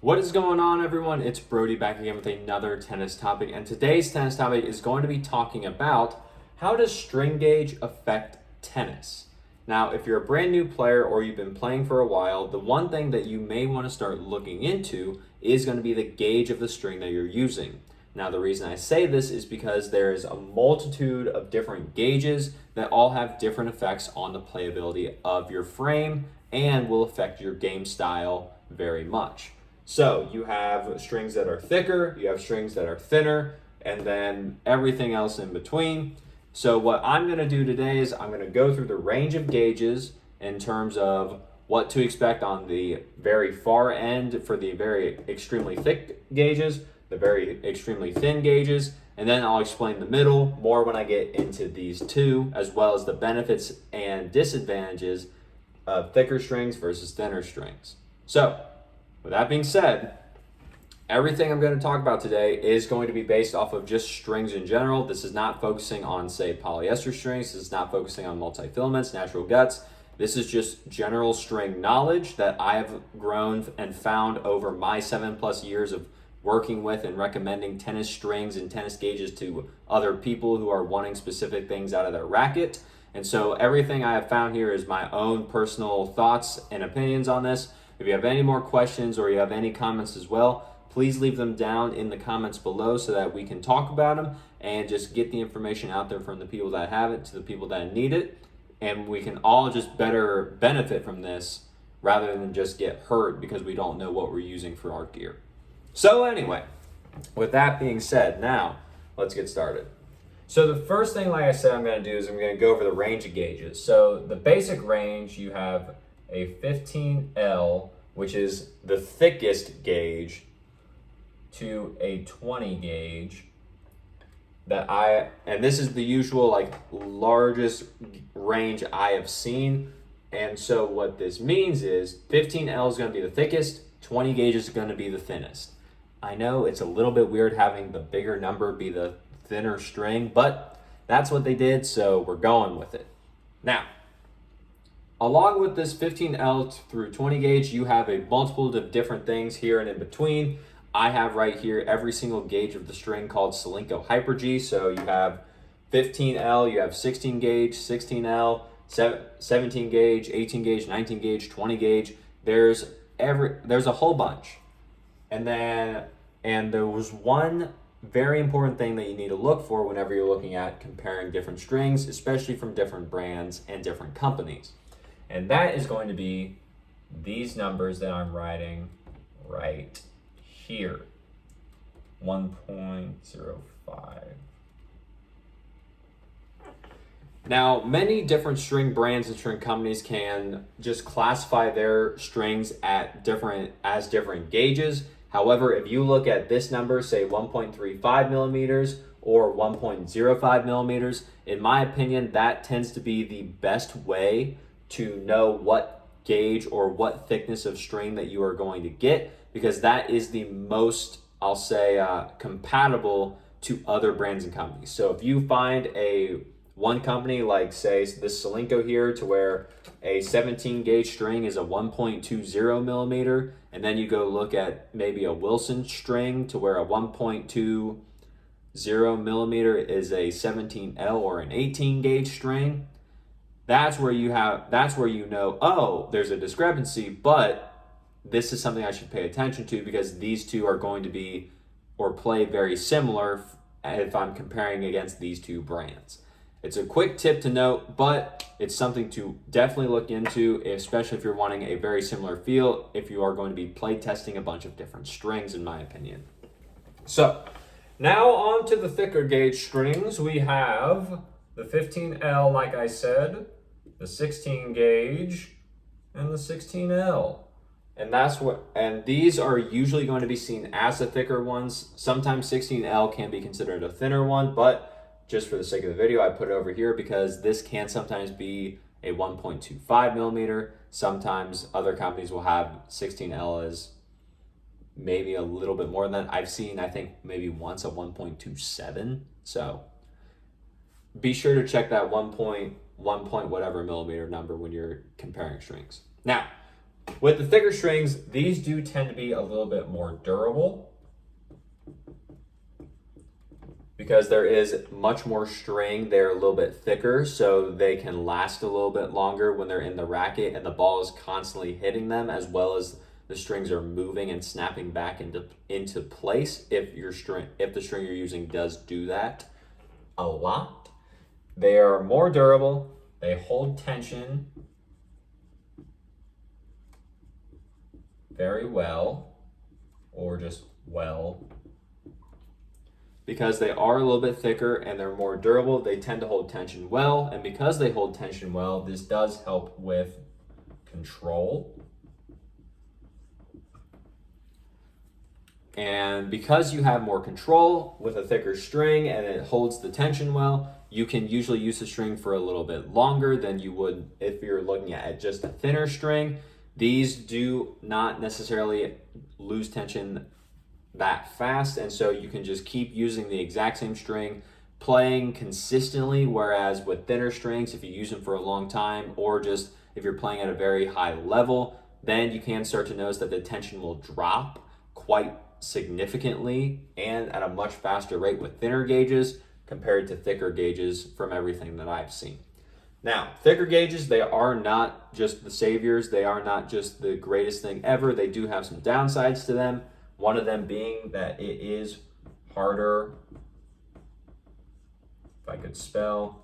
What is going on, everyone? It's Brody back again with another tennis topic, and today's tennis topic is going to be talking about how does string gauge affect tennis. Now, if you're a brand new player or you've been playing for a while, the one thing that you may want to start looking into is going to be the gauge of the string that you're using. Now, the reason I say this is because there is a multitude of different gauges that all have different effects on the playability of your frame and will affect your game style very much. So you have strings that are thicker, you have strings that are thinner, and then everything else in between. So what I'm going to do today is I'm going to go through the range of gauges in terms of what to expect on the very far end for the very extremely thick gauges, the very extremely thin gauges, and then I'll explain the middle more when I get into these two, as well as the benefits and disadvantages of thicker strings versus thinner strings. So, with that being said, everything I'm going to talk about today is going to be based off of just strings in general. This is not focusing on, say, polyester strings. This is not focusing on multi-filaments, natural guts. This is just general string knowledge that I have grown and found over my 7+ years of working with and recommending tennis strings and tennis gauges to other people who are wanting specific things out of their racket. And so everything I have found here is my own personal thoughts and opinions on this. If you have any more questions or you have any comments as well, please leave them down in the comments below so that we can talk about them and just get the information out there from the people that have it to the people that need it. And we can all just better benefit from this rather than just get hurt because we don't know what we're using for our gear. So anyway, with that being said, now let's get started. So the first thing, like I said, I'm going to do is I'm going to go over the range of gauges. So the basic range, you have a 15L, which is the thickest gauge, to a 20 gauge and this is the usual like largest range I have seen. And so what this means is 15L is going to be the thickest, 20 gauge is going to be the thinnest. I know it's a little bit weird having the bigger number be the thinner string, but that's what they did, so we're going with it. Now, along with this 15L through 20 gauge, you have a multiple of different things here and in between. I have right here every single gauge of the string called Solinco Hyper G. So you have 15L, you have 16 gauge, 16L, 17 gauge, 18 gauge, 19 gauge, 20 gauge. There's a whole bunch. And there was one very important thing that you need to look for whenever you're looking at comparing different strings, especially from different brands and different companies. And that is going to be these numbers that I'm writing right here, 1.05. Now, many different string brands and string companies can just classify their strings as different gauges. However, if you look at this number, say 1.35 millimeters or 1.05 millimeters, in my opinion, that tends to be the best way to know what gauge or what thickness of string that you are going to get, because that is the most, I'll say, compatible to other brands and companies. So if you find one company like, say, this Solinco here, to where a 17 gauge string is a 1.20 millimeter, and then you go look at maybe a Wilson string to where a 1.20 millimeter is a 17L or an 18 gauge string, that's where you know, oh, there's a discrepancy, but this is something I should pay attention to because these two are going to be or play very similar if I'm comparing against these two brands. It's a quick tip to note, but it's something to definitely look into, especially if you're wanting a very similar feel, if you are going to be play testing a bunch of different strings, in my opinion. So now on to the thicker gauge strings. We have the 15L, like I said, the 16 gauge, and the 16L. And these are usually going to be seen as the thicker ones. Sometimes 16L can be considered a thinner one, but just for the sake of the video, I put it over here because this can sometimes be a 1.25 millimeter. Sometimes other companies will have 16L as maybe a little bit more than that. I've seen, I think, maybe once a 1.27. So be sure to check that 1 point whatever millimeter number when you're comparing strings. Now, With the thicker strings, these do tend to be a little bit more durable because there is much more string. They're a little bit thicker, so they can last a little bit longer when they're in the racket and the ball is constantly hitting them, as well as the strings are moving and snapping back into place if the string you're using does do that a lot. They are more durable, they hold tension very well, or just well. Because they are a little bit thicker and they're more durable, they tend to hold tension well. And because they hold tension well, this does help with control. And because you have more control with a thicker string and it holds the tension well, you can usually use the string for a little bit longer than you would if you're looking at just a thinner string. These do not necessarily lose tension that fast, and so you can just keep using the exact same string, playing consistently, whereas with thinner strings, if you use them for a long time, or just if you're playing at a very high level, then you can start to notice that the tension will drop quite significantly and at a much faster rate with thinner gauges compared to thicker gauges from everything that I've seen. Now, thicker gauges, they are not just the saviors. They are not just the greatest thing ever. They do have some downsides to them. One of them being that it is harder, if I could spell,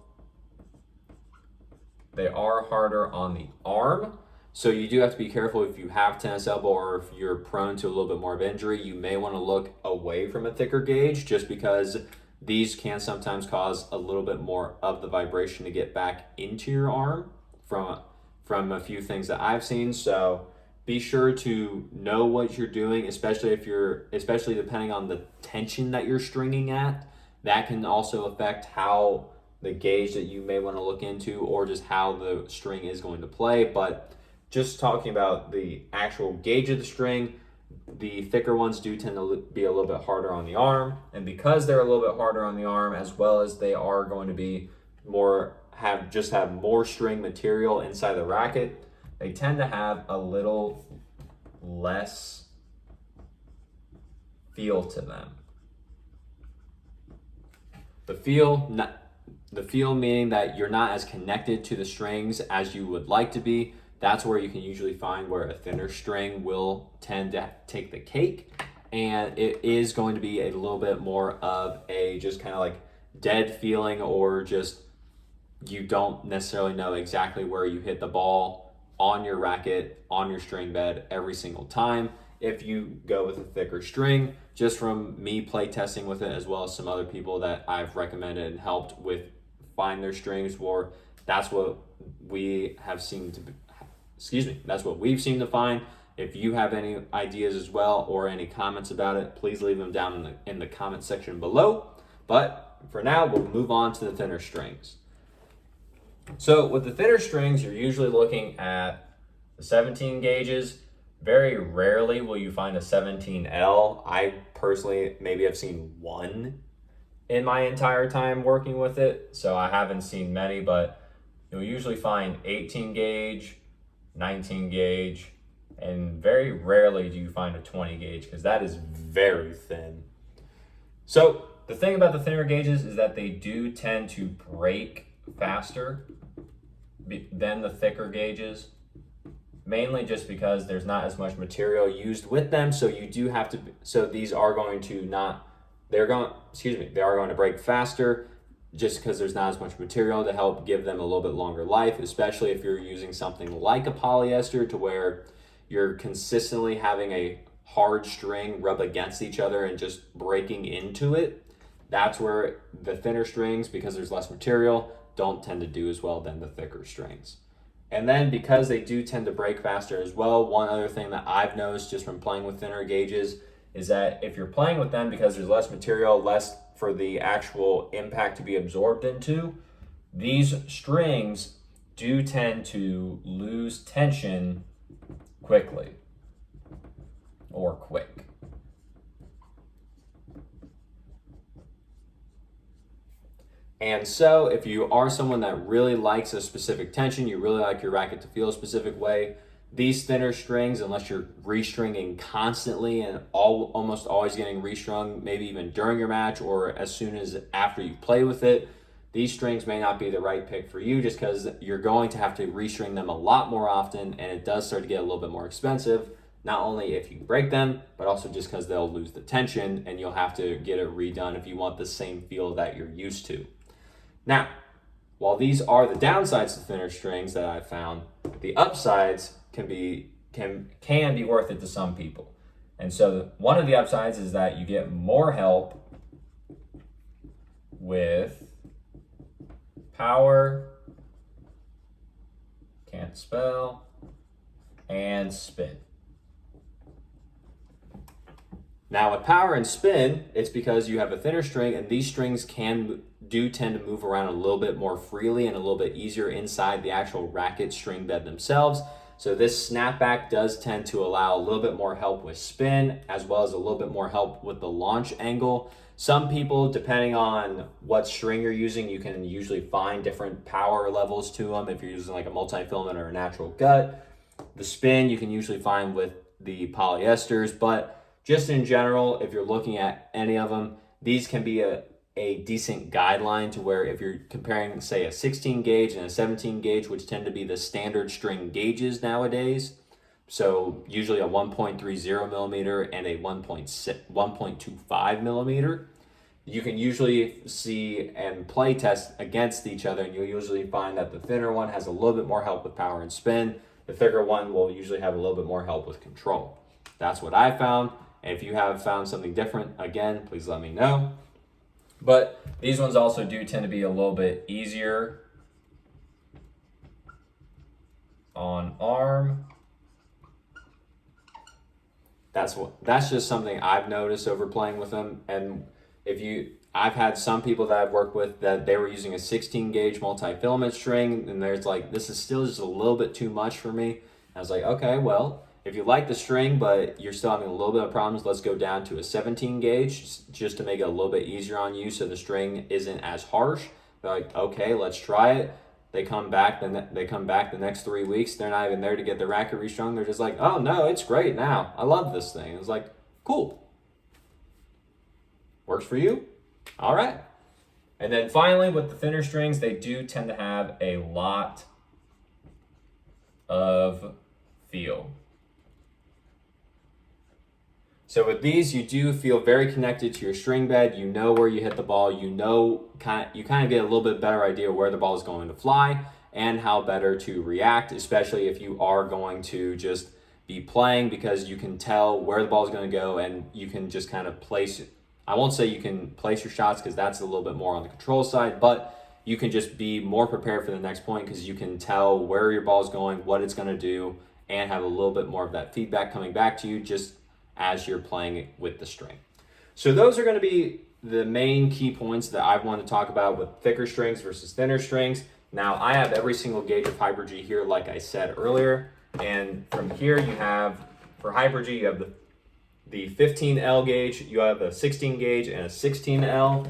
they are harder on the arm. So you do have to be careful if you have tennis elbow or if you're prone to a little bit more of injury, you may want to look away from a thicker gauge just because these can sometimes cause a little bit more of the vibration to get back into your arm from a few things that I've seen. So be sure to know what you're doing, especially depending on the tension that you're stringing at. That can also affect how the gauge that you may want to look into or just how the string is going to play. But just talking about the actual gauge of the string, the thicker ones do tend to be a little bit harder on the arm. And because they're a little bit harder on the arm, as well as they are going to be have more string material inside the racket, they tend to have a little less feel to them. The feel meaning that you're not as connected to the strings as you would like to be. That's where you can usually find where a thinner string will tend to take the cake, and it is going to be a little bit more of a just kind of like dead feeling, or just you don't necessarily know exactly where you hit the ball on your racket, on your string bed every single time if you go with a thicker string. Just from me play testing with it, as well as some other people that I've recommended and helped with find their strings, or that's what we have seen to be, that's what we've seen to find. If you have any ideas as well or any comments about it, please leave them down in the comment section below. But for now, we'll move on to the thinner strings. So with the thinner strings, you're usually looking at the 17 gauges. Very rarely will you find a 17L. I personally maybe have seen one in my entire time working with it, so I haven't seen many, but you'll usually find 18 gauge, 19 gauge, and very rarely do you find a 20 gauge because that is very thin. So the thing about the thinner gauges is that they do tend to break faster than the thicker gauges, mainly just because there's not as much material used with them. So you do have to, so these are going to they are going to break faster just because there's not as much material to help give them a little bit longer life, especially if you're using something like a polyester to where you're consistently having a hard string rub against each other and just breaking into it. That's where the thinner strings, because there's less material, don't tend to do as well than the thicker strings. And then because they do tend to break faster as well, one other thing that I've noticed just from playing with thinner gauges is that if you're playing with them, because there's less material, less for the actual impact to be absorbed into, these strings do tend to lose tension quickly or quick. And so if you are someone that really likes a specific tension, you really like your racket to feel a specific way, these thinner strings, unless you're restringing constantly and almost always getting restrung, maybe even during your match or as soon as after you play with it, these strings may not be the right pick for you just because you're going to have to restring them a lot more often, and it does start to get a little bit more expensive, not only if you break them, but also just because they'll lose the tension and you'll have to get it redone if you want the same feel that you're used to. Now, while these are the downsides to thinner strings that I've found, the upsides can be worth it to some people. And so one of the upsides is that you get more help with power, can't spell, and spin. Now with power and spin, it's because you have a thinner string, and these strings tend to move around a little bit more freely and a little bit easier inside the actual racket string bed themselves. So this snapback does tend to allow a little bit more help with spin, as well as a little bit more help with the launch angle. Some people, depending on what string you're using, you can usually find different power levels to them. If you're using like a multi-filament or a natural gut, the spin you can usually find with the polyesters, but just in general, if you're looking at any of them, these can be a decent guideline to where if you're comparing, say, a 16 gauge and a 17 gauge, which tend to be the standard string gauges nowadays. So usually a 1.30 millimeter and a 1.25 millimeter. You can usually see and play test against each other, and you'll usually find that the thinner one has a little bit more help with power and spin. The thicker one will usually have a little bit more help with control. That's what I found. And if you have found something different, again, please let me know. But these ones also do tend to be a little bit easier on arm. That's just something I've noticed over playing with them. And I've had some people that I've worked with that they were using a 16 gauge multi-filament string, and there's like, this is still just a little bit too much for me. I was like, okay, well, if you like the string, but you're still having a little bit of problems, let's go down to a 17 gauge just to make it a little bit easier on you so the string isn't as harsh. They're like, okay, let's try it. They come back the next 3 weeks. They're not even there to get the racket restrung. They're just like, oh no, it's great now. I love this thing. It's like, cool. Works for you? All right. And then finally, with the thinner strings, they do tend to have a lot of feel. So with these, you do feel very connected to your string bed. You know where you hit the ball. You kind of get a little bit better idea where the ball is going to fly and how better to react, especially if you are going to just be playing, because you can tell where the ball is going to go and you can just kind of place it. I won't say you can place your shots because that's a little bit more on the control side, but you can just be more prepared for the next point because you can tell where your ball is going, what it's going to do, and have a little bit more of that feedback coming back to you just as you're playing with the string. So those are going to be the main key points that I want to talk about with thicker strings versus thinner strings. Now I have every single gauge of Hyper-G here, like I said earlier. And from here you have, for Hyper-G, you have the 15L gauge, you have a 16 gauge and a 16L.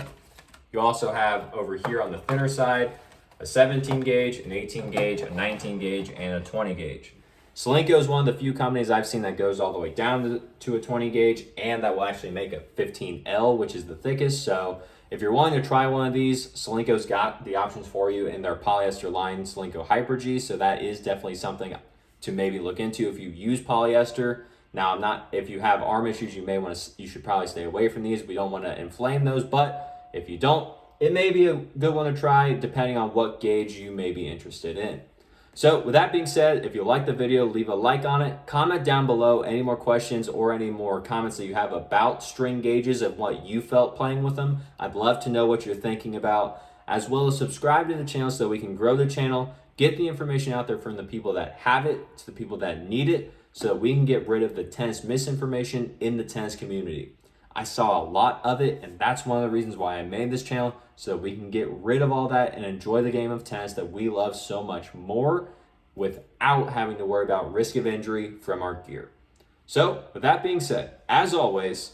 You also have over here on the thinner side, a 17 gauge, an 18 gauge, a 19 gauge, and a 20 gauge. Solinco is one of the few companies I've seen that goes all the way down to a 20 gauge, and that will actually make a 15L, which is the thickest. So if you're wanting to try one of these, Solinco's got the options for you in their polyester line, Solinco Hyper-G. So that is definitely something to maybe look into if you use polyester. Now, if you have arm issues, you should probably stay away from these. We don't want to inflame those, but if you don't, it may be a good one to try depending on what gauge you may be interested in. So with that being said, if you like the video, leave a like on it. Comment down below any more questions or any more comments that you have about string gauges and what you felt playing with them. I'd love to know what you're thinking about, as well as subscribe to the channel so we can grow the channel, get the information out there from the people that have it to the people that need it, so that we can get rid of the tennis misinformation in the tennis community. I saw a lot of it, and that's one of the reasons why I made this channel, so that we can get rid of all that and enjoy the game of tennis that we love so much more without having to worry about risk of injury from our gear. So with that being said, as always,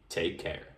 take care.